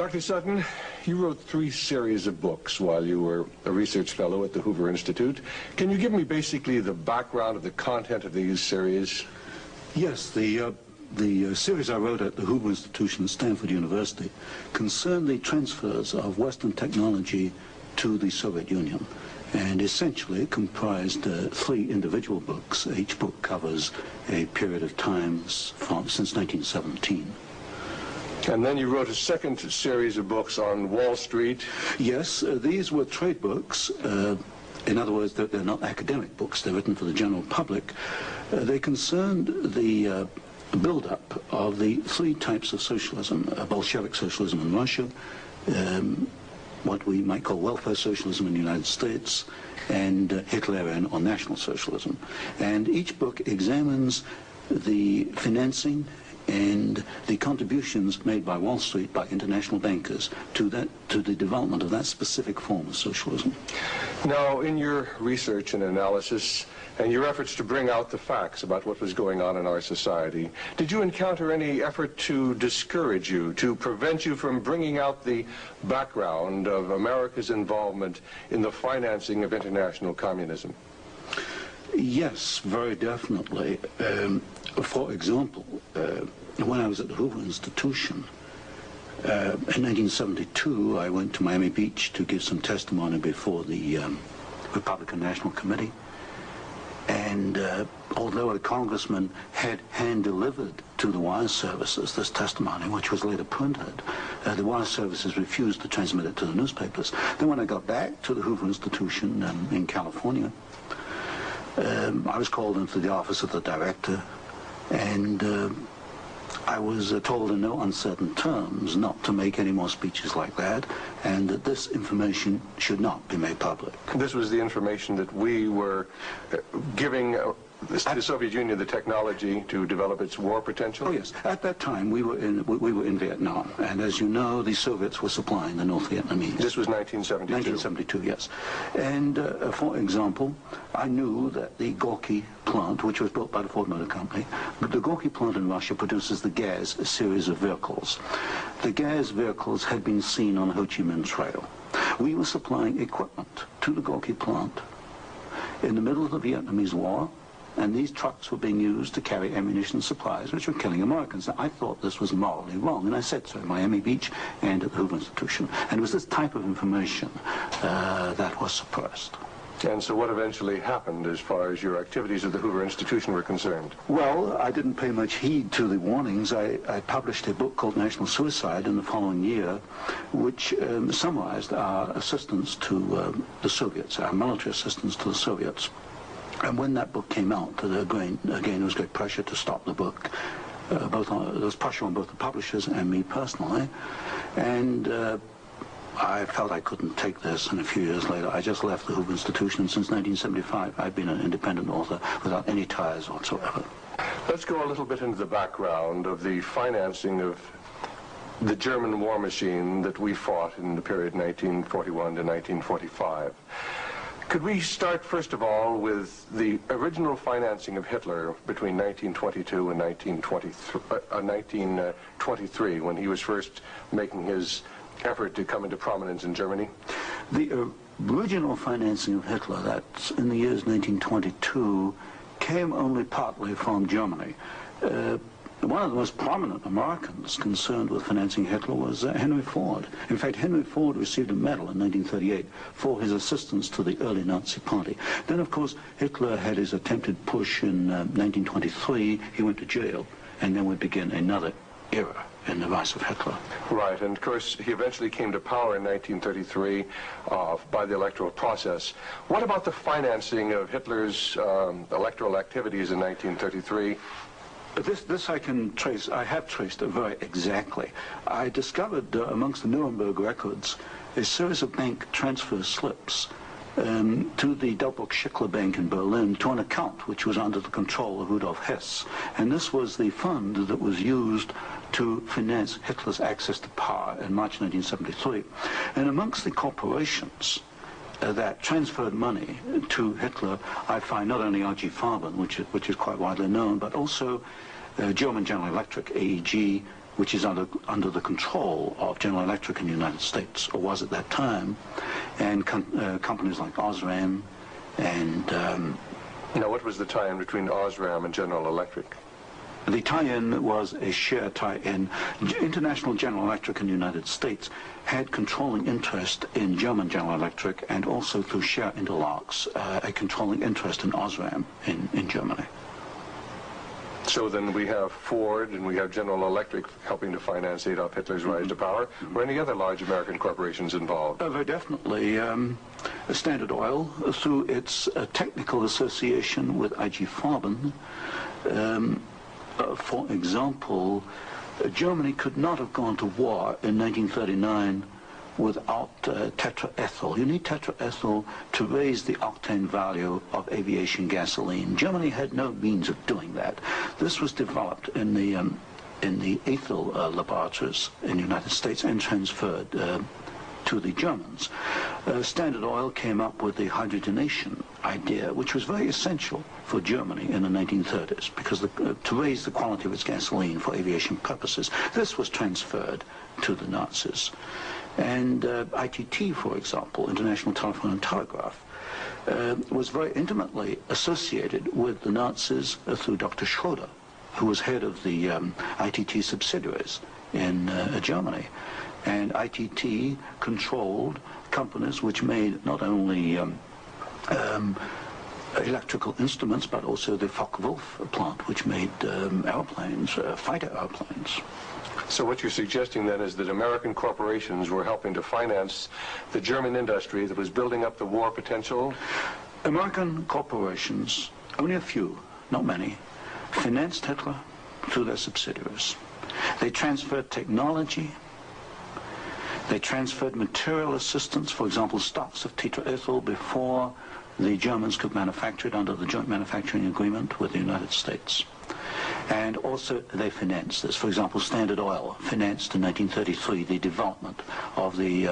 Dr. Sutton, you wrote 3 series of books while you were a research fellow at the Hoover Institute. Can you give me basically the background of the content of these series? Yes, the series I wrote at the Hoover Institution at Stanford University concerned the transfers of Western technology to the Soviet Union, and essentially comprised 3 individual books. Each book covers a period of time since 1917. And then you wrote a second series of books on Wall Street. Yes, these were trade books. In other words, they're not academic books. They're written for the general public. They concerned the build-up of the 3 types of socialism: Bolshevik socialism in Russia, what we might call welfare socialism in the United States, and Hitlerian or National Socialism. And each book examines the financing and the contributions made by Wall Street, by international bankers, to the development of that specific form of socialism. Now, in your research and analysis, and your efforts to bring out the facts about what was going on in our society, did you encounter any effort to discourage you, to prevent you from bringing out the background of America's involvement in the financing of international communism? Yes, very definitely. For example, when I was at the Hoover Institution, in 1972, I went to Miami Beach to give some testimony before the Republican National Committee. And although a congressman had hand-delivered to the wire services this testimony, which was later printed, the wire services refused to transmit it to the newspapers. Then when I got back to the Hoover Institution in California, I was called into the office of the director, and I was told in no uncertain terms not to make any more speeches like that, and that this information should not be made public. This was the information that we were giving the Soviet Union the technology to develop its war potential? Oh yes. At that time, we were in Vietnam, and as you know, the Soviets were supplying the North Vietnamese. This was 1972? 1972, yes. And for example, I knew that the Gorky plant, which was built by the Ford Motor Company, the Gorky plant in Russia produces the Gaz series of vehicles. The Gaz vehicles had been seen on the Ho Chi Minh Trail. We were supplying equipment to the Gorky plant in the middle of the Vietnamese War, and these trucks were being used to carry ammunition supplies, which were killing Americans. I thought this was morally wrong, and I said so at Miami Beach and at the Hoover Institution. And it was this type of information that was suppressed. And so what eventually happened as far as your activities at the Hoover Institution were concerned? Well, I didn't pay much heed to the warnings. I published a book called National Suicide in the following year, which summarized our assistance to the Soviets, our military assistance to the Soviets. And when that book came out, again, there was great pressure to stop the book. There was pressure on both the publishers and me personally. And I felt I couldn't take this, and a few years later, I just left the Hoover Institution. And since 1975, I've been an independent author without any ties whatsoever. Let's go a little bit into the background of the financing of the German war machine that we fought in the period 1941 to 1945. Could we start, first of all, with the original financing of Hitler between 1922 and 1923, when he was first making his effort to come into prominence in Germany? The original financing of Hitler, that's in the years 1922, came only partly from Germany. One of the most prominent Americans concerned with financing Hitler was Henry Ford. In fact, Henry Ford received a medal in 1938 for his assistance to the early Nazi Party. Then, of course, Hitler had his attempted push in 1923. He went to jail, and then we begin another era in the rise of Hitler. Right, and of course, he eventually came to power in 1933 by the electoral process. What about the financing of Hitler's electoral activities in 1933? This I can trace. I have traced it very exactly. I discovered amongst the Nuremberg records a series of bank transfer slips to the Delbrück-Schickler Bank in Berlin to an account which was under the control of Rudolf Hess. And this was the fund that was used to finance Hitler's access to power in March 1973. And amongst the corporations that transferred money to Hitler, I find not only R.G. Farben, which is quite widely known, but also German General Electric, AEG, which is under the control of General Electric in the United States, or was at that time, and companies like Osram and... Now, what was the tie-in between Osram and General Electric? The tie-in was a share tie-in. International General Electric in the United States had controlling interest in German General Electric, and also through share interlocks, a controlling interest in Osram in Germany. So then we have Ford and we have General Electric helping to finance Adolf Hitler's rise to power. Were any other large American corporations involved? Very definitely. Standard Oil, through its technical association with IG Farben, for example, Germany could not have gone to war in 1939 without tetraethyl. You need tetraethyl to raise the octane value of aviation gasoline. Germany had no means of doing that. This was developed in the ethyl laboratories in the United States and transferred to the Germans. Standard Oil came up with the hydrogenation idea, which was very essential for Germany in the 1930s, because to raise the quality of its gasoline for aviation purposes. This was transferred to the Nazis. And ITT, for example, International Telephone and Telegraph, was very intimately associated with the Nazis through Dr. Schroeder, who was head of the ITT subsidiaries in Germany. And ITT controlled companies which made not only electrical instruments, but also the Focke-Wulf plant, which made airplanes, fighter airplanes. So what you're suggesting then is that American corporations were helping to finance the German industry that was building up the war potential? American corporations, only a few, not many, financed Hitler through their subsidiaries. They transferred technology. They transferred material assistance, for example, stocks of tetraethyl before the Germans could manufacture it under the joint manufacturing agreement with the United States. And also they financed this. For example, Standard Oil financed in 1933 the development of the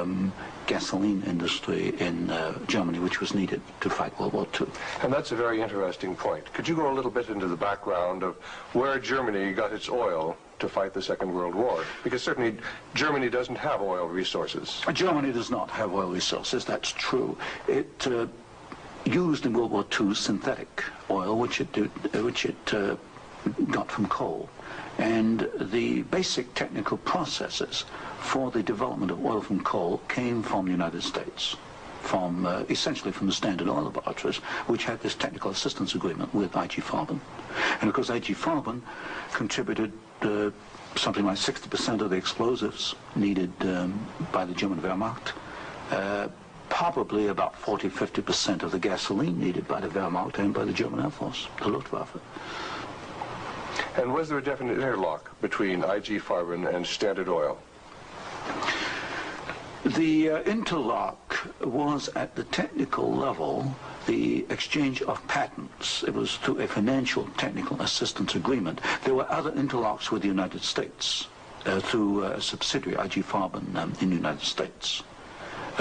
gasoline industry in Germany, which was needed to fight World War II. And that's a very interesting point. Could you go a little bit into the background of where Germany got its oil to fight the Second World War? Because certainly Germany doesn't have oil resources. Germany does not have oil resources, that's true. It used in World War II synthetic oil, which it got from coal. And the basic technical processes for the development of oil from coal came from the United States, from essentially from the Standard Oil laboratories, which had this technical assistance agreement with IG Farben. And of course IG Farben contributed something like 60% of the explosives needed by the German Wehrmacht, probably about 40–50% of the gasoline needed by the Wehrmacht and by the German Air Force, the Luftwaffe. And was there a definite interlock between IG Farben and Standard Oil? The interlock was at the technical level, the exchange of patents. It was through a financial technical assistance agreement. There were other interlocks with the United States through a subsidiary, IG Farben, in the United States.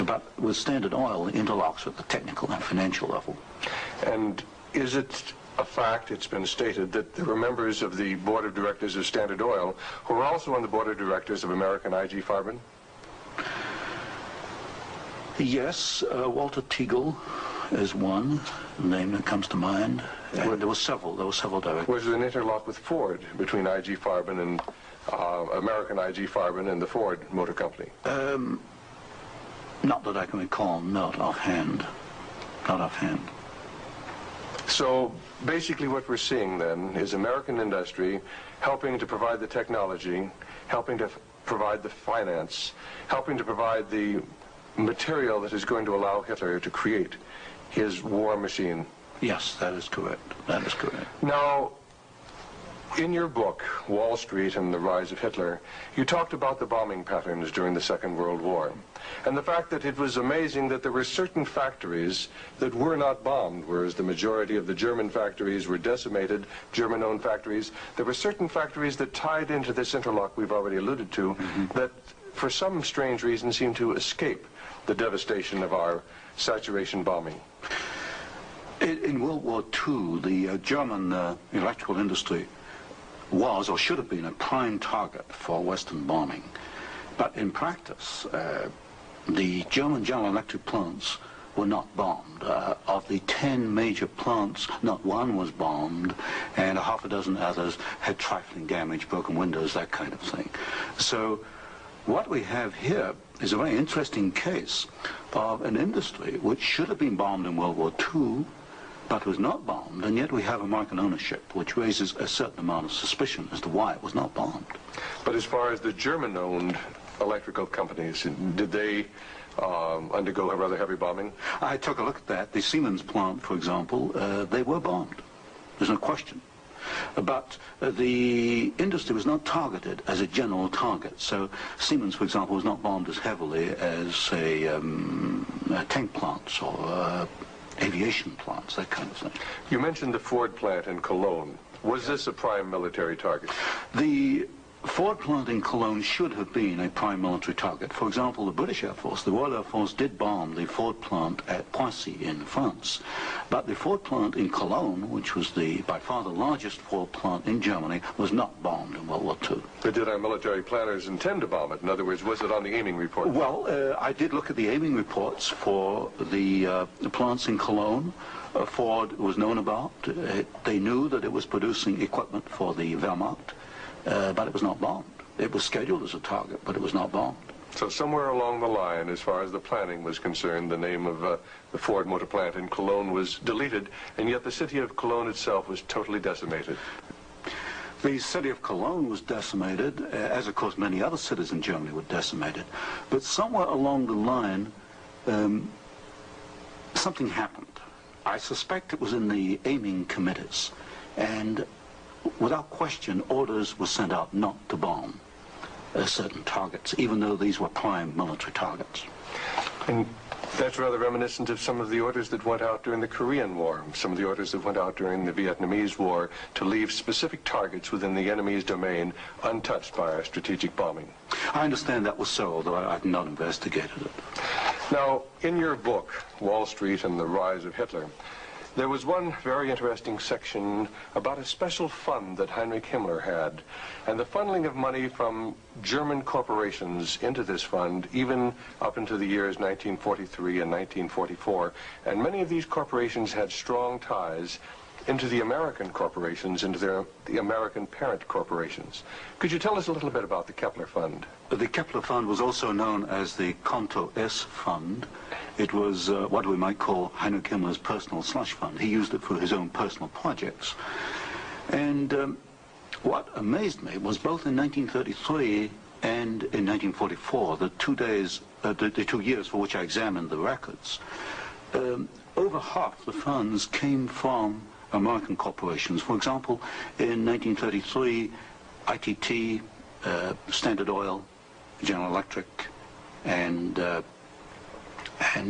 But with Standard Oil, the interlocks were at the technical and financial level. And is it a fact, it's been stated, that there were members of the board of directors of Standard Oil who were also on the board of directors of American IG Farben? Yes, Walter Teagle is one name that comes to mind. There were several directors. Was there an interlock with Ford between IG Farben and American IG Farben and the Ford Motor Company? Not that I can recall, not offhand. Not offhand. So basically what we're seeing then is American industry helping to provide the technology, helping to provide the finance, helping to provide the material that is going to allow Hitler to create his war machine. Yes, that is correct. That is correct. Now, in your book, Wall Street and the Rise of Hitler, you talked about the bombing patterns during the Second World War, and the fact that it was amazing that there were certain factories that were not bombed, whereas the majority of the German factories were decimated, German-owned factories. There were certain factories that tied into this interlock we've already alluded to, that for some strange reason seemed to escape the devastation of our saturation bombing. In World War II, the German electrical industry was or should have been a prime target for Western bombing. But in practice, the German General Electric plants were not bombed. Of the 10 major plants, not one was bombed, and a half a dozen others had trifling damage, broken windows, that kind of thing. So what we have here is a very interesting case of an industry which should have been bombed in World War II, but was not bombed, and yet we have American ownership, which raises a certain amount of suspicion as to why it was not bombed. But as far as the German-owned electrical companies, did they undergo a rather heavy bombing? I took a look at that. The Siemens plant, for example, they were bombed. There's no question. But the industry was not targeted as a general target. So Siemens, for example, was not bombed as heavily as, say, tank plants or aviation plants, that kind of thing. You mentioned the Ford plant in Cologne. Was this a prime military target? The Ford plant in Cologne should have been a prime military target. For example, the British Air Force, the Royal Air Force, did bomb the Ford plant at Poissy in France. But the Ford plant in Cologne, which was by far the largest Ford plant in Germany, was not bombed in World War II. But did our military planners intend to bomb it? In other words, was it on the aiming report? Well, I did look at the aiming reports for the plants in Cologne. Ford was known about. They knew that it was producing equipment for the Wehrmacht. But it was not bombed. It was scheduled as a target, but it was not bombed. So somewhere along the line, as far as the planning was concerned, the name of the Ford motor plant in Cologne was deleted, and yet the city of Cologne itself was totally decimated. The city of Cologne was decimated, as of course many other cities in Germany were decimated. But somewhere along the line, something happened. I suspect it was in the aiming committees, and without question, orders were sent out not to bomb certain targets, even though these were prime military targets. And that's rather reminiscent of some of the orders that went out during the Korean War, some of the orders that went out during the Vietnamese War to leave specific targets within the enemy's domain untouched by our strategic bombing. I understand that was so, although I've not investigated it. Now, in your book, Wall Street and the Rise of Hitler, there was one very interesting section about a special fund that Heinrich Himmler had, and the funneling of money from German corporations into this fund, even up into the years 1943 and 1944. And many of these corporations had strong ties into the American corporations, into the American parent corporations. Could you tell us a little bit about the Kepler Fund? The Kepler Fund was also known as the Konto S Fund. It was what we might call Heinrich Himmler's personal slush fund. He used it for his own personal projects. And what amazed me was both in 1933 and in 1944, the 2 years for which I examined the records, over half the funds came from American corporations. For example, in 1933, ITT, Standard Oil, General Electric, and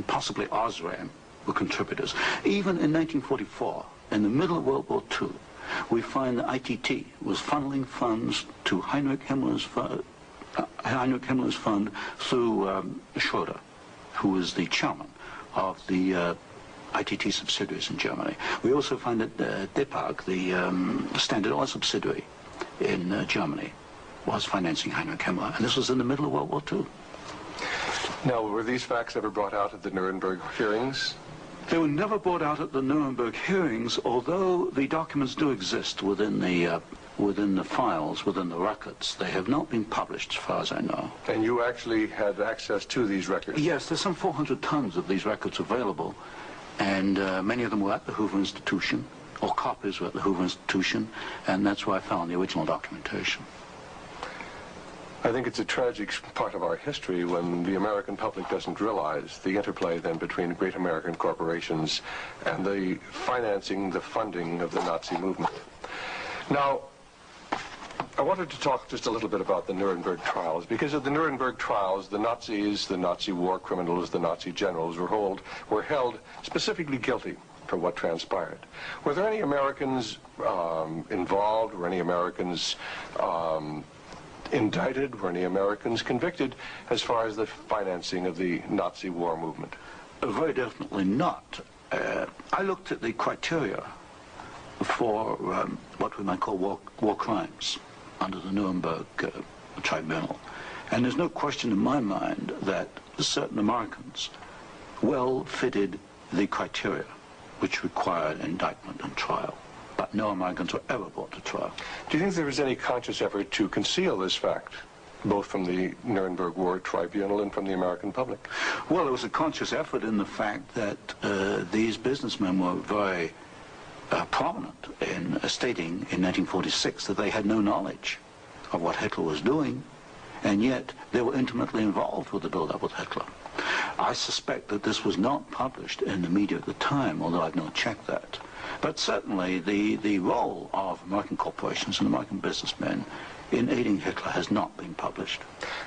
possibly Osram were contributors. Even in 1944, in the middle of World War II, we find that ITT was funneling funds to Heinrich Himmler's fund through Schroeder, who was the chairman of the ITT subsidiaries in Germany. We also find that DEPAG, the Standard Oil subsidiary in Germany, was financing Heinrich Himmler, and this was in the middle of World War II. Now, were these facts ever brought out at the Nuremberg hearings? They were never brought out at the Nuremberg hearings, although the documents do exist within the files, within the records. They have not been published, as far as I know. And you actually had access to these records? Yes, there's some 400 tons of these records available, and many of them were at the Hoover Institution, or copies were at the Hoover Institution, and that's where I found the original documentation. I think it's a tragic part of our history when the American public doesn't realize the interplay then between great American corporations and the financing, the funding of the Nazi movement. Now, I wanted to talk just a little bit about the Nuremberg trials, because at the Nuremberg trials, the Nazis, the Nazi war criminals, the Nazi generals were held specifically guilty for what transpired. Were there any Americans involved? Were any Americans indicted? Were any Americans convicted as far as the financing of the Nazi war movement? Very definitely not. I looked at the criteria for what we might call war crimes under the Nuremberg Tribunal. And there's no question in my mind that certain Americans well fitted the criteria which required indictment and trial. But no Americans were ever brought to trial. Do you think there was any conscious effort to conceal this fact, both from the Nuremberg War Tribunal and from the American public? Well, there was a conscious effort in the fact that these businessmen were very prominent in stating in 1946 that they had no knowledge of what Hitler was doing, and yet they were intimately involved with the build-up with Hitler. I suspect that this was not published in the media at the time, although I've not checked that. But certainly the role of American corporations and American businessmen in aiding Hitler has not been published.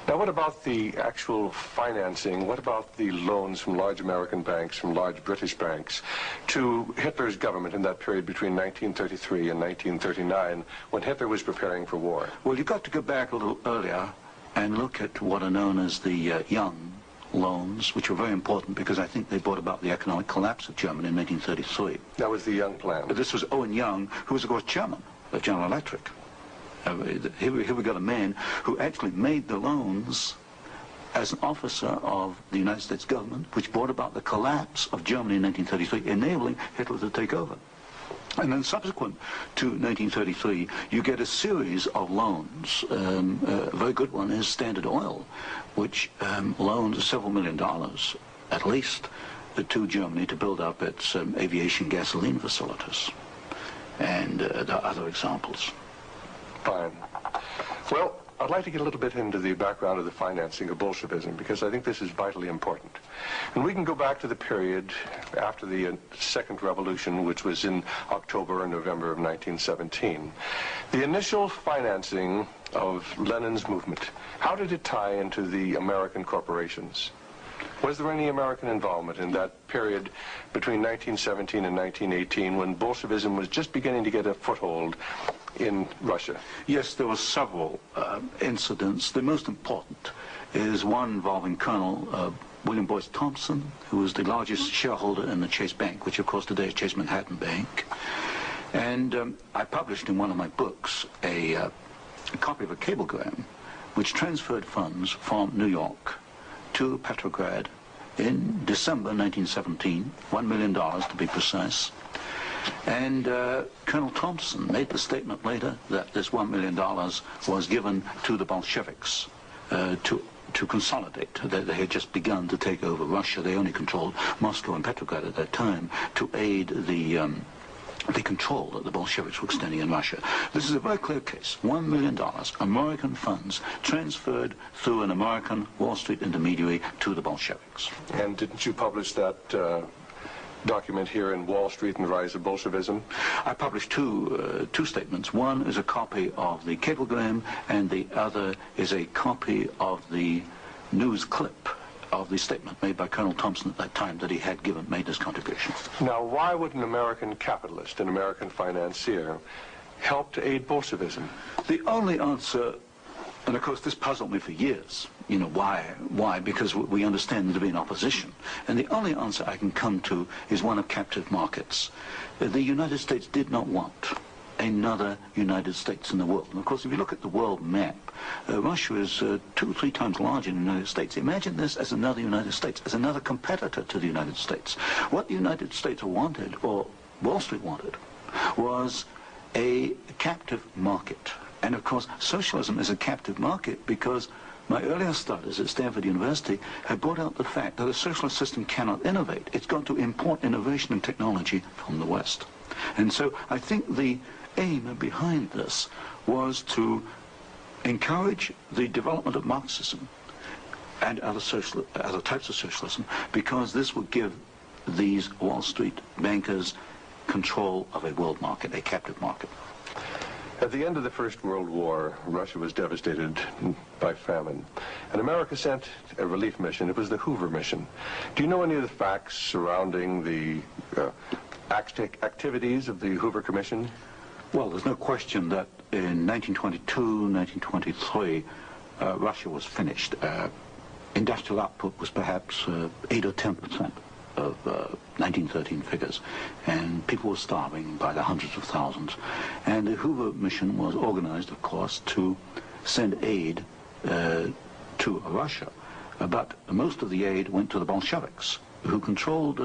Now, what about the actual financing? What about the loans from large American banks, from large British banks, to Hitler's government in that period between 1933 and 1939, when Hitler was preparing for war? Well, you've got to go back a little earlier and look at what are known as the Young loans, which were very important because I think they brought about the economic collapse of Germany in 1933. That was the Young plan. This was Owen Young, who was, of course, chairman of General Electric. Here we got a man who actually made the loans as an officer of the United States government, which brought about the collapse of Germany in 1933, enabling Hitler to take over. And then subsequent to 1933, you get a series of loans. A very good one is Standard Oil, which loans several $1 million, at least, to Germany to build up its aviation gasoline facilities. And there are other examples. Fine. Well, I'd like to get a little bit into the background of the financing of Bolshevism, because I think this is vitally important. And we can go back to the period after the Second Revolution, which was in October and November of 1917. The initial financing of Lenin's movement, how did it tie into the American corporations? Was there any American involvement in that period between 1917 and 1918, when Bolshevism was just beginning to get a foothold in Russia? Yes, there were several incidents. The most important is one involving Colonel William Boyce Thompson, who was the largest shareholder in the Chase Bank, which of course today is Chase Manhattan Bank. And I published in one of my books a copy of a cablegram which transferred funds from New York to Petrograd in December 1917, $1 million to be precise. And Colonel Thompson made the statement later that this $1 million was given to the Bolsheviks to consolidate. They had just begun to take over Russia. They only controlled Moscow and Petrograd at that time, to aid the control that the Bolsheviks were extending in Russia. This is a very clear case. $1 million, American funds transferred through an American Wall Street intermediary to the Bolsheviks. And didn't you publish that document here in Wall Street and the Rise of Bolshevism? I published two statements. One is a copy of the cablegram, and the other is a copy of the news clip of the statement made by Colonel Thompson at that time that he had made this contribution. Now, why would an American capitalist, an American financier, help to aid Bolshevism? The only answer, and of course this puzzled me for years, you know, why? Because we understand there to be an opposition. And the only answer I can come to is one of captive markets. The United States did not want another United States in the world. And of course, if you look at the world map, Russia is 2 or 3 times larger than the United States. Imagine this as another United States, as another competitor to the United States. What the United States wanted, or Wall Street wanted, was a captive market. And of course, socialism is a captive market because my earlier studies at Stanford University have brought out the fact that a socialist system cannot innovate. It's got to import innovation and technology from the West. And so I think the aim behind this was to encourage the development of Marxism and other types of socialism, because this would give these Wall Street bankers control of a world market, a captive market. At the end of the First World War, Russia was devastated by famine, and America sent a relief mission. It was the Hoover mission. Do you know any of the facts surrounding the activities of the Hoover Commission? Well, there's no question that in 1922, 1923, Russia was finished. Industrial output was perhaps 8 or 10%. of 1913 figures, and people were starving by the hundreds of thousands. And the Hoover mission was organized, of course, to send aid to Russia. But most of the aid went to the Bolsheviks, who controlled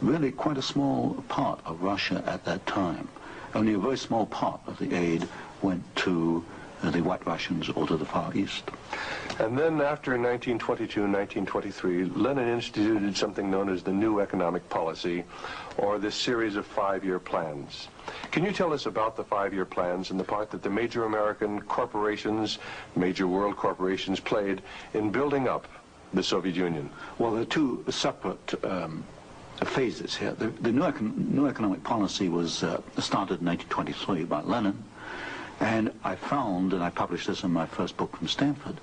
really quite a small part of Russia at that time. Only a very small part of the aid went to the White Russians or to the Far East. And then after 1922 and 1923, Lenin instituted something known as the New Economic Policy, or this series of 5-year plans. Can you tell us about the 5-year plans and the part that the major American corporations, major world corporations, played in building up the Soviet Union? Well, there are two separate phases here. The new economic policy was started in 1923 by Lenin, and I found, and I published this in my first book from Stanford,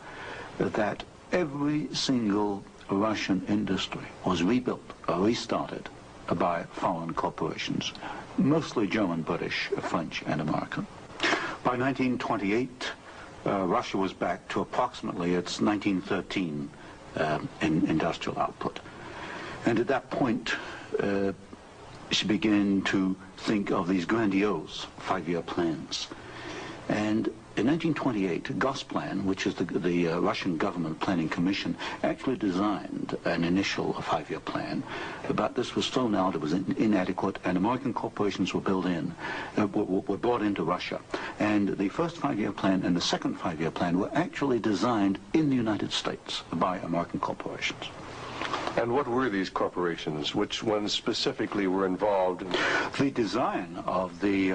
that every single Russian industry was rebuilt or restarted by foreign corporations, mostly German, British, French, and American. By 1928, Russia was back to approximately its 1913 industrial output. And at that point, she began to think of these grandiose 5-year plans. And in 1928, Gosplan, which is the Russian government planning commission, actually designed an initial 5-year plan, but this was thrown out, it was inadequate, and American corporations were brought into Russia. And the first 5-year plan and the second 5-year plan were actually designed in the United States by American corporations. And what were these corporations? Which ones specifically were involved in? The design of the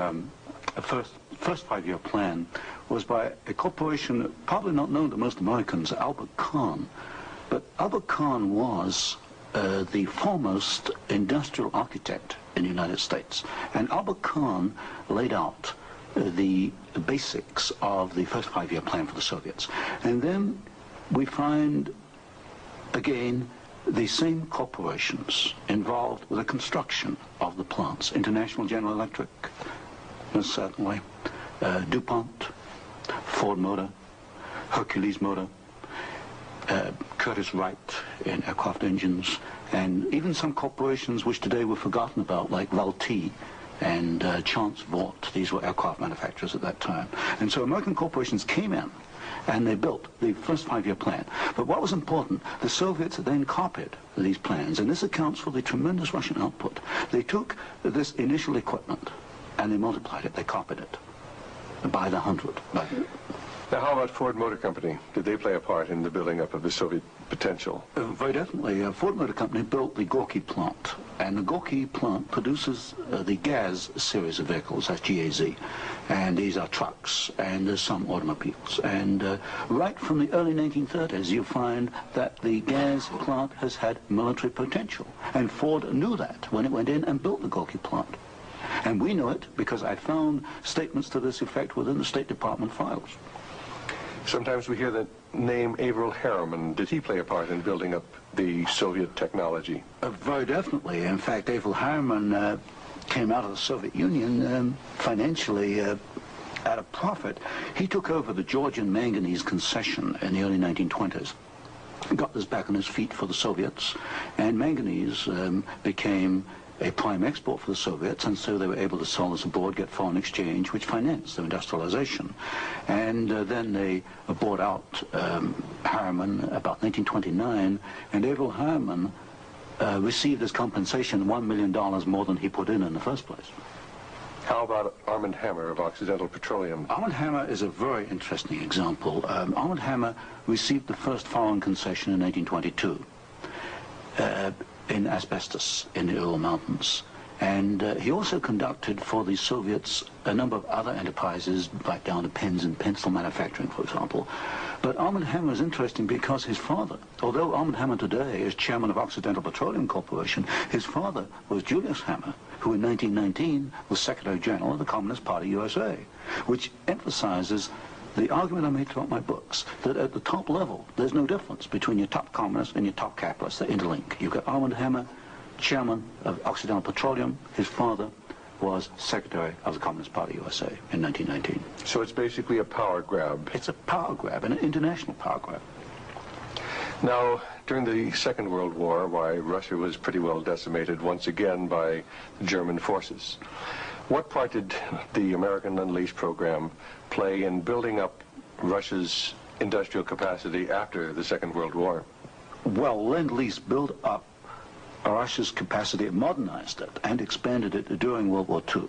first 5-year plan was by a corporation probably not known to most Americans, Albert Kahn. But Albert Kahn was the foremost industrial architect in the United States. And Albert Kahn laid out the basics of the first 5-year plan for the Soviets. And then we find, again, the same corporations involved with the construction of the plants. International General Electric, most certainly, DuPont, Ford Motor, Hercules Motor, Curtiss-Wright in aircraft engines, and even some corporations which today were forgotten about, like Valti and Chance Vought. These were aircraft manufacturers at that time. And so American corporations came in and they built the first 5-year plan. But what was important, the Soviets then copied these plans, and this accounts for the tremendous Russian output. They took this initial equipment and they multiplied it, they copied it by the 100. Now, how about Ford Motor Company? Did they play a part in the building up of the Soviet potential? Very definitely. Ford Motor Company built the Gorky plant, and the Gorky plant produces the GAZ series of vehicles, that's GAZ, and these are trucks, and there's some automobiles. And right from the early 1930s, you find that the GAZ plant has had military potential, and Ford knew that when it went in and built the Gorky plant. And we know it because I found statements to this effect within the State Department files. Sometimes we hear the name Averell Harriman. Did he play a part in building up the Soviet technology? Very definitely. In fact, Averell Harriman came out of the Soviet Union financially at a profit. He took over the Georgian manganese concession in the early 1920s. Got this back on his feet for the Soviets, and manganese became a prime export for the Soviets, and so they were able to sell this abroad, get foreign exchange, which financed their industrialization. And then they bought out Harriman about 1929, and Averell Harriman received as compensation $1 million more than he put in the first place. How about Armand Hammer of Occidental Petroleum? Armand Hammer is a very interesting example. Armand Hammer received the first foreign concession in 1922. In asbestos in the Ural Mountains. And he also conducted for the Soviets a number of other enterprises, right down to pens and pencil manufacturing, for example. But Armand Hammer is interesting because his father, although Armand Hammer today is chairman of Occidental Petroleum Corporation, his father was Julius Hammer, who in 1919 was Secretary General of the Communist Party USA, which emphasizes the argument I made throughout my books, that at the top level, there's no difference between your top communists and your top capitalists. They interlink. You've got Armand Hammer, chairman of Occidental Petroleum. His father was Secretary of the Communist Party USA in 1919. So it's basically a power grab. It's a power grab, an international power grab. Now, during the Second World War, why, Russia was pretty well decimated once again by the German forces. What part did the American Lend-Lease program play in building up Russia's industrial capacity after the Second World War? Well, Lend-Lease built up Russia's capacity, modernized it, and expanded it during World War II.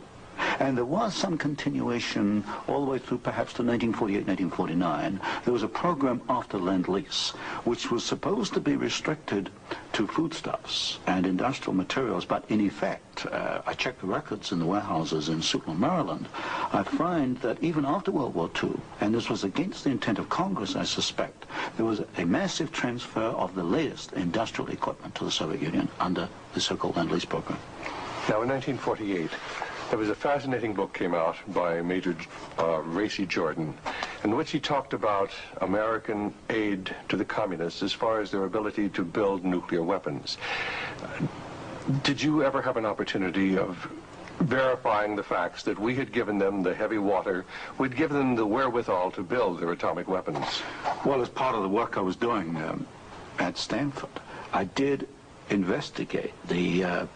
And there was some continuation all the way through perhaps to 1948, 1949. There was a program after Lend-Lease, which was supposed to be restricted to foodstuffs and industrial materials, but in effect, I checked the records in the warehouses in Suitland, Maryland, I find that even after World War II, and this was against the intent of Congress, I suspect, there was a massive transfer of the latest industrial equipment to the Soviet Union under the so-called Lend-Lease program. Now, in 1948, there was a fascinating book came out by Major Racy Jordan, in which he talked about American aid to the communists as far as their ability to build nuclear weapons. Did you ever have an opportunity of verifying the facts that we had given them the heavy water, we'd given them the wherewithal to build their atomic weapons? Well, as part of the work I was doing at Stanford, I did investigate the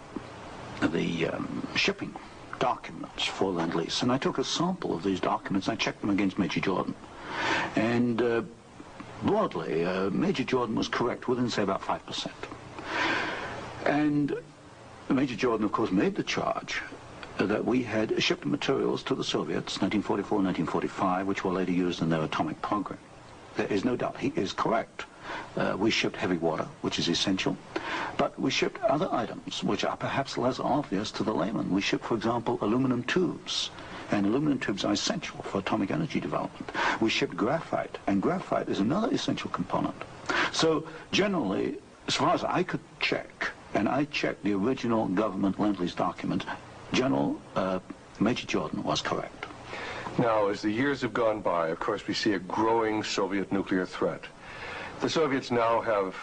shipping documents for Lend-Lease, and I took a sample of these documents and I checked them against Major Jordan. And broadly, Major Jordan was correct within, say, about 5%. And Major Jordan, of course, made the charge that we had shipped materials to the Soviets, 1944 and 1945, which were later used in their atomic program. There is no doubt he is correct. We shipped heavy water, which is essential, but we shipped other items which are perhaps less obvious to the layman. We shipped, for example, aluminum tubes, and aluminum tubes are essential for atomic energy development. We shipped graphite, and graphite is another essential component. So generally, as far as I could check, and I checked the original government Lend-Lease document, General Major Jordan was correct. Now, as the years have gone by, of course, we see a growing Soviet nuclear threat. The Soviets now have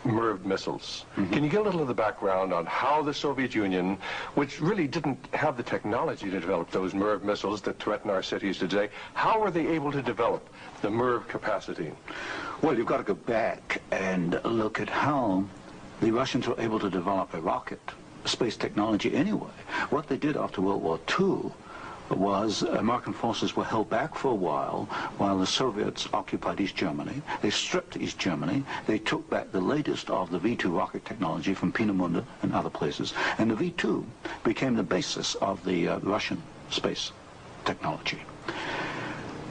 MIRV missiles. Can you get a little of the background on how the Soviet Union, which really didn't have the technology to develop those MIRV missiles that threaten our cities today, how were they able to develop the MIRV capacity? Well, you've got to go back and look at how the Russians were able to develop a rocket, space technology anyway. What they did after World War II was American forces were held back for a while the Soviets occupied East Germany. They stripped East Germany. They took back the latest of the V-2 rocket technology from Peenemünde and other places. And the V-2 became the basis of the Russian space technology.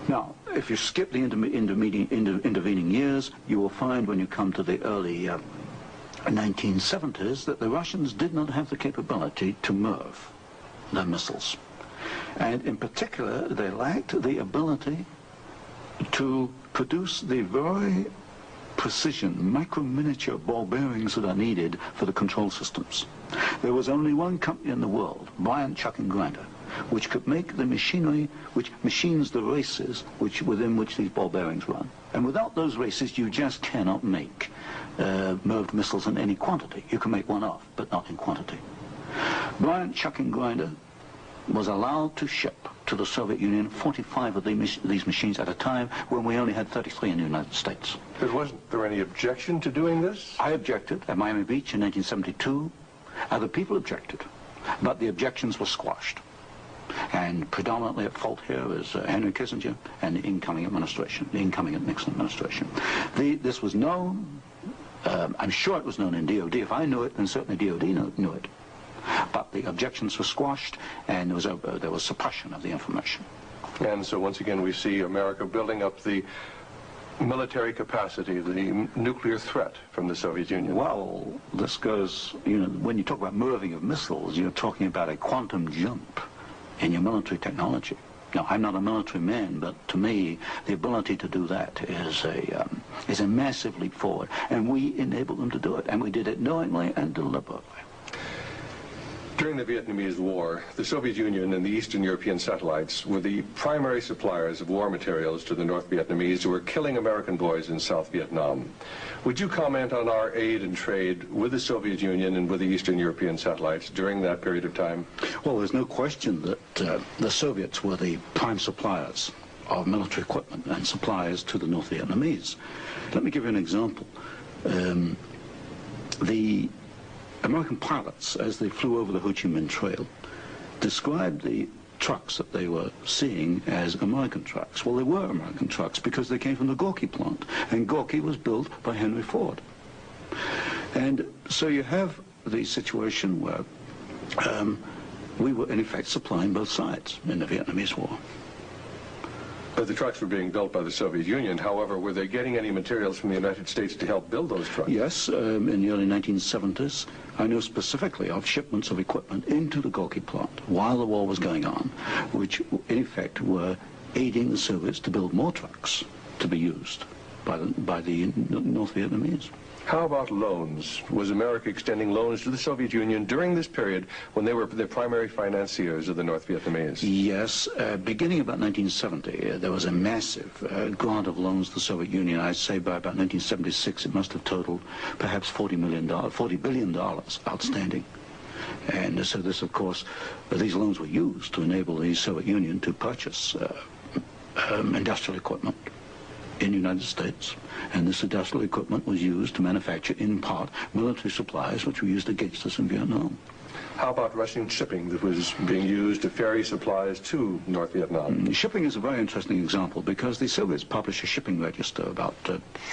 Now, if you skip the intervening years, you will find when you come to the early 1970s that the Russians did not have the capability to MIRV their missiles. And in particular, they lacked the ability to produce the very precision, micro-miniature ball bearings that are needed for the control systems. There was only one company in the world, Bryant, Chuck and Grinder, which could make the machinery which machines the races within which these ball bearings run. And without those races, you just cannot make MIRV missiles in any quantity. You can make one off, but not in quantity. Bryant, Chuck and Grinder was allowed to ship to the Soviet Union 45 of these machines at a time when we only had 33 in the United States. But wasn't there any objection to doing this? I objected at Miami Beach in 1972. Other people objected, but the objections were squashed. And predominantly at fault here is Henry Kissinger and the incoming administration, the incoming Nixon administration. This was known, I'm sure it was known in DOD. If I knew it, then certainly DOD knew it. But the objections were squashed, and there was suppression of the information. And so once again we see America building up the military capacity, the nuclear threat from the Soviet Union. Well, this goes, when you talk about MIRVing of missiles, you're talking about a quantum jump in your military technology. Now, I'm not a military man, but to me, the ability to do that is a massive leap forward, and we enabled them to do it, and we did it knowingly and deliberately. During the Vietnamese War, the Soviet Union and the Eastern European satellites were the primary suppliers of war materials to the North Vietnamese who were killing American boys in South Vietnam. Would you comment on our aid and trade with the Soviet Union and with the Eastern European satellites during that period of time? Well, there's no question that the Soviets were the prime suppliers of military equipment and supplies to the North Vietnamese. Let me give you an example. the American pilots, as they flew over the Ho Chi Minh Trail, described the trucks that they were seeing as American trucks. Well, they were American trucks because they came from the Gorky plant, and Gorky was built by Henry Ford. And so you have the situation where we were, in effect, supplying both sides in the Vietnamese War. But the trucks were being built by the Soviet Union. However, were they getting any materials from the United States to help build those trucks? Yes, in the early 1970s, I know specifically of shipments of equipment into the Gorky plant while the war was going on, which, in effect, were aiding the Soviets to build more trucks to be used by the North Vietnamese. How about loans? Was America extending loans to the Soviet Union during this period when they were the primary financiers of the North Vietnamese? Yes. Beginning about 1970, there was a massive grant of loans to the Soviet Union. I'd say by about 1976, it must have totaled perhaps $40 billion outstanding. And so this, of course, these loans were used to enable the Soviet Union to purchase industrial equipment in the United States, and this industrial equipment was used to manufacture, in part, military supplies which were used against us in Vietnam. How about Russian shipping that was being used to ferry supplies to North Vietnam? Shipping is a very interesting example because the Soviets published a shipping register, about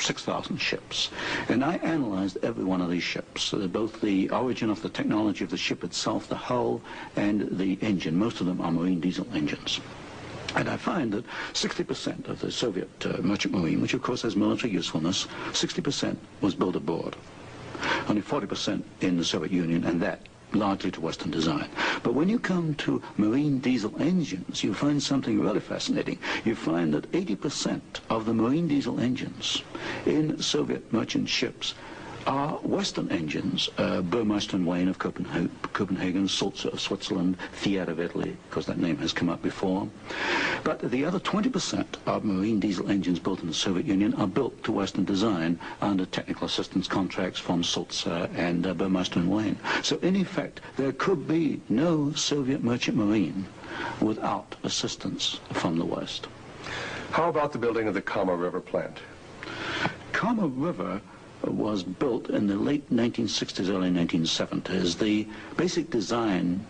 6,000 ships, and I analyzed every one of these ships, both the origin of the technology of the ship itself, the hull, and the engine. Most of them are marine diesel engines. And I find that 60% of the Soviet merchant marine, which of course has military usefulness, 60% was built aboard. Only 40% in the Soviet Union, and that largely to Western design. But when you come to marine diesel engines, you find something really fascinating. You find that 80% of the marine diesel engines in Soviet merchant ships are Western engines, Burmeister and Wain of Copenhagen, Sulzer of Switzerland, Fiat of Italy, because that name has come up before. But the other 20% of marine diesel engines built in the Soviet Union are built to Western design under technical assistance contracts from Sulzer and Burmeister and Wain. So in effect, there could be no Soviet merchant marine without assistance from the West. How about the building of the Kama River plant? Kama River was built in the late 1960s, early 1970s. The basic design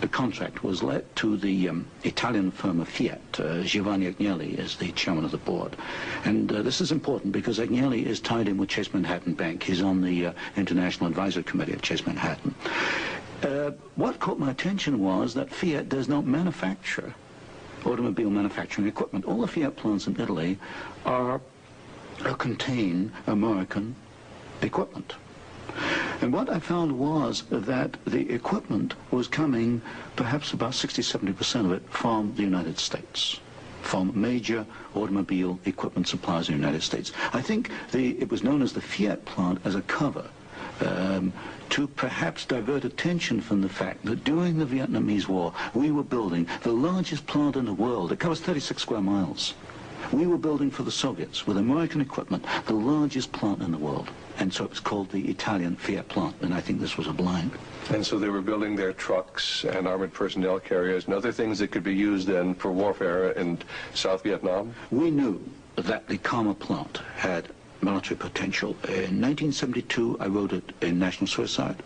contract was let to the Italian firm of Fiat. Giovanni Agnelli is the chairman of the board. And this is important because Agnelli is tied in with Chase Manhattan Bank. He's on the International Advisory Committee of Chase Manhattan. What caught my attention was that Fiat does not manufacture automobile manufacturing equipment. All the Fiat plants in Italy contain American equipment. And what I found was that the equipment was coming, perhaps about 60–70% of it, from the United States, from major automobile equipment suppliers in the United States. I think it was known as the Fiat plant as a cover to perhaps divert attention from the fact that during the Vietnamese War, we were building the largest plant in the world. It covers 36 square miles. We were building for the Soviets, with American equipment, the largest plant in the world. And so it was called the Italian Fiat plant, and I think this was a blind. And so they were building their trucks and armored personnel carriers and other things that could be used then for warfare in South Vietnam? We knew that the Kama plant had military potential. In 1972, I wrote it in National Suicide.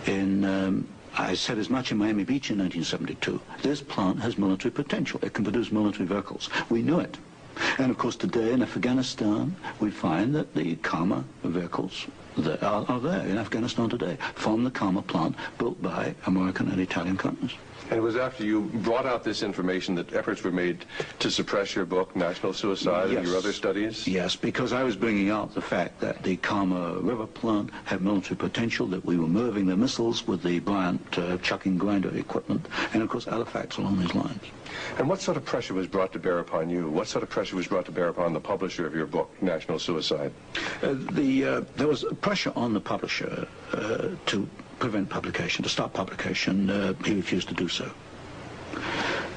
I said as much in Miami Beach in 1972. This plant has military potential. It can produce military vehicles. We knew it. And of course today in Afghanistan, we find that the Kama vehicles that are there in Afghanistan today from the Kama plant built by American and Italian companies. And it was after you brought out this information that efforts were made to suppress your book, National Suicide, Yes. and your other studies? Yes, because I was bringing out the fact that the Kama River plant had military potential, that we were moving the missiles with the Bryant chucking grinder equipment, and of course other facts along these lines. And what sort of pressure was brought to bear upon you? What sort of pressure was brought to bear upon the publisher of your book, National Suicide? There was pressure on the publisher to prevent publication, to stop publication. He refused to do so.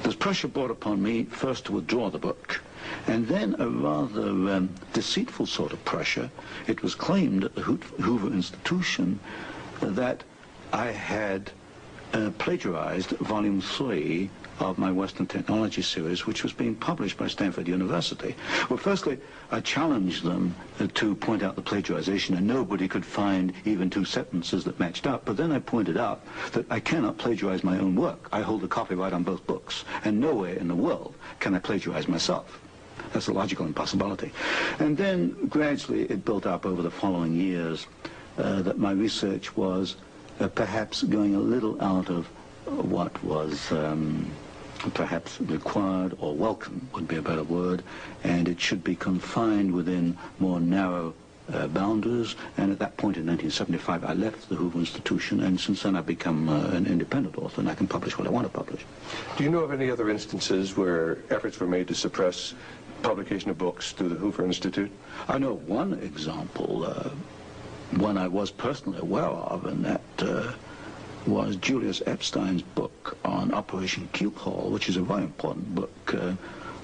There's pressure brought upon me first to withdraw the book, and then a rather deceitful sort of pressure. It was claimed at the Hoover Institution that I had plagiarized Volume 3 of my Western Technology series, which was being published by Stanford University. Well, firstly, I challenged them to point out the plagiarization, and nobody could find even 2 sentences that matched up. But then I pointed out that I cannot plagiarize my own work. I hold the copyright on both books, and nowhere in the world can I plagiarize myself. That's a logical impossibility. And then gradually it built up over the following years that my research was perhaps going a little out of what was perhaps required or welcome would be a better word, and it should be confined within more narrow boundaries. And at that point in 1975 I left the Hoover Institution, and since then I've become an independent author, and I can publish what I want to publish. Do you know of any other instances where efforts were made to suppress publication of books through the Hoover Institute? I know one example, one I was personally aware of, and that was Julius Epstein's book on Operation Keelhaul, which is a very important book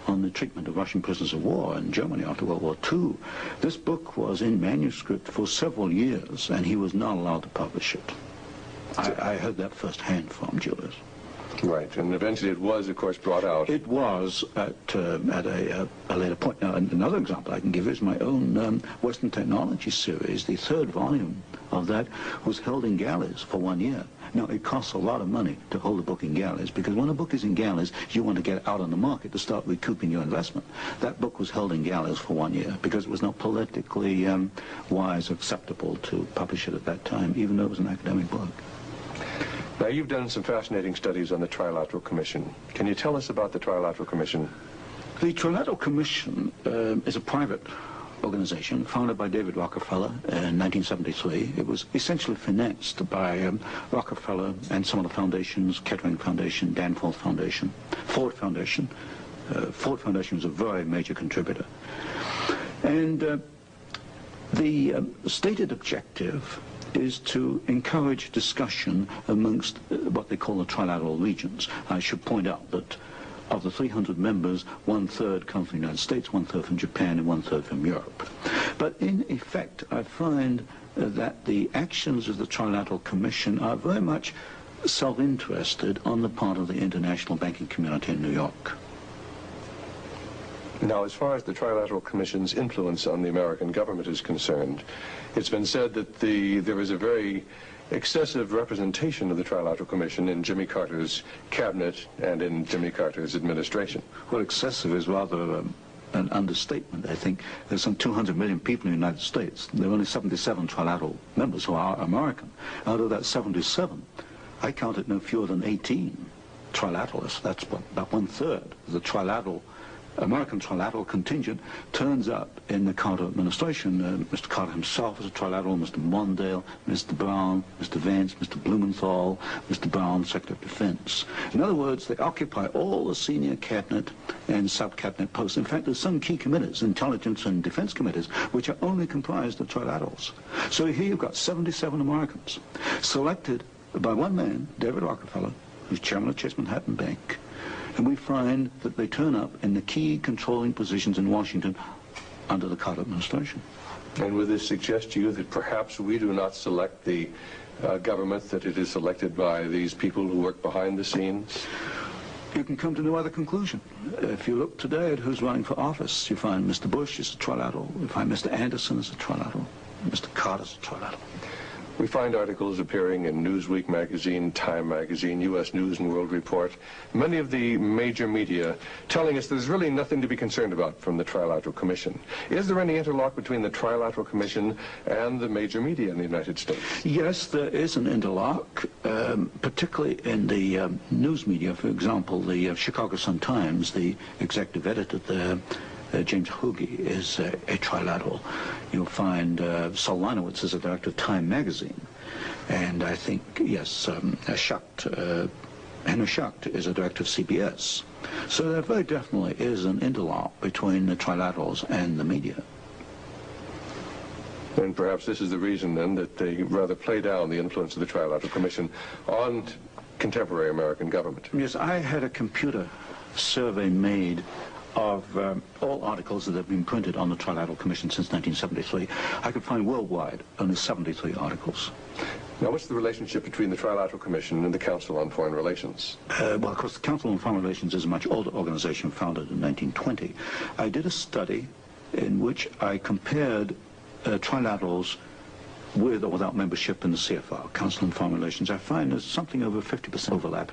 on the treatment of Russian prisoners of war in Germany after World War II. This book was in manuscript for several years, and he was not allowed to publish it. I heard that firsthand from Julius. Right, and eventually it was, of course, brought out. It was at a later point. Now, another example I can give is my own Western Technology series. The 3rd volume of that was held in galleys for 1 year. Now, it costs a lot of money to hold a book in galleys, because when a book is in galleys, you want to get out on the market to start recouping your investment. That book was held in galleys for 1 year because it was not politically wise, acceptable to publish it at that time, even though it was an academic book. Now, you've done some fascinating studies on the Trilateral Commission. Can you tell us about the Trilateral Commission? The Trilateral Commission is a private organization founded by David Rockefeller in 1973. It was essentially financed by Rockefeller and some of the foundations, Kettering Foundation, Danforth Foundation, Ford Foundation. Ford Foundation was a very major contributor. And the stated objective is to encourage discussion amongst what they call the trilateral regions. I should point out that of the 300 members, 1/3 come from the United States, 1/3 from Japan, and 1/3 from Europe. But in effect, I find that the actions of the Trilateral Commission are very much self-interested on the part of the international banking community in New York. Now, as far as the Trilateral Commission's influence on the American government is concerned, it's been said that there is a very excessive representation of the Trilateral Commission in Jimmy Carter's cabinet and in Jimmy Carter's administration. Well, excessive is rather an understatement. I think there's some 200 million people in the United States. There are only 77 trilateral members who are American. Out of that 77, I counted no fewer than 18 trilateralists. That's about 1/3 of the American trilateral contingent turns up in the Carter administration. Mr. Carter himself was a trilateral, Mr. Mondale, Mr. Brown, Mr. Vance, Mr. Blumenthal, Mr. Brown, Secretary of Defense. In other words, they occupy all the senior cabinet and sub-cabinet posts. In fact, there's some key committees, intelligence and defense committees, which are only comprised of trilaterals. So here you've got 77 Americans selected by one man, David Rockefeller, who's chairman of Chase Manhattan Bank. And we find that they turn up in the key controlling positions in Washington under the Carter administration. And would this suggest to you that perhaps we do not select the government, that it is selected by these people who work behind the scenes? You can come to no other conclusion. If you look today at who's running for office, you find Mr. Bush is a trilateral, you find Mr. Anderson is a trilateral, Mr. Carter's a trilateral. We find articles appearing in Newsweek magazine, Time magazine, U.S. News and World Report, many of the major media telling us there's really nothing to be concerned about from the Trilateral Commission. Is there any interlock between the Trilateral Commission and the major media in the United States? Yes, there is an interlock, particularly in the news media. For example, the Chicago Sun-Times, the executive editor there, James Hoagie, is a trilateral. You'll find Saul Linowitz is a director of Time magazine. And I think, yes, Henry Schacht is a director of CBS. So there very definitely is an interlock between the trilaterals and the media. And perhaps this is the reason, then, that they rather play down the influence of the Trilateral Commission on contemporary American government. Yes, I had a computer survey made of all articles that have been printed on the Trilateral Commission since 1973, I could find worldwide only 73 articles. Now, what's the relationship between the Trilateral Commission and the Council on Foreign Relations? Well, of course, the Council on Foreign Relations is a much older organization founded in 1920. I did a study in which I compared trilaterals with or without membership in the CFR, Council on Foreign Relations. I find there's something over 50% overlap.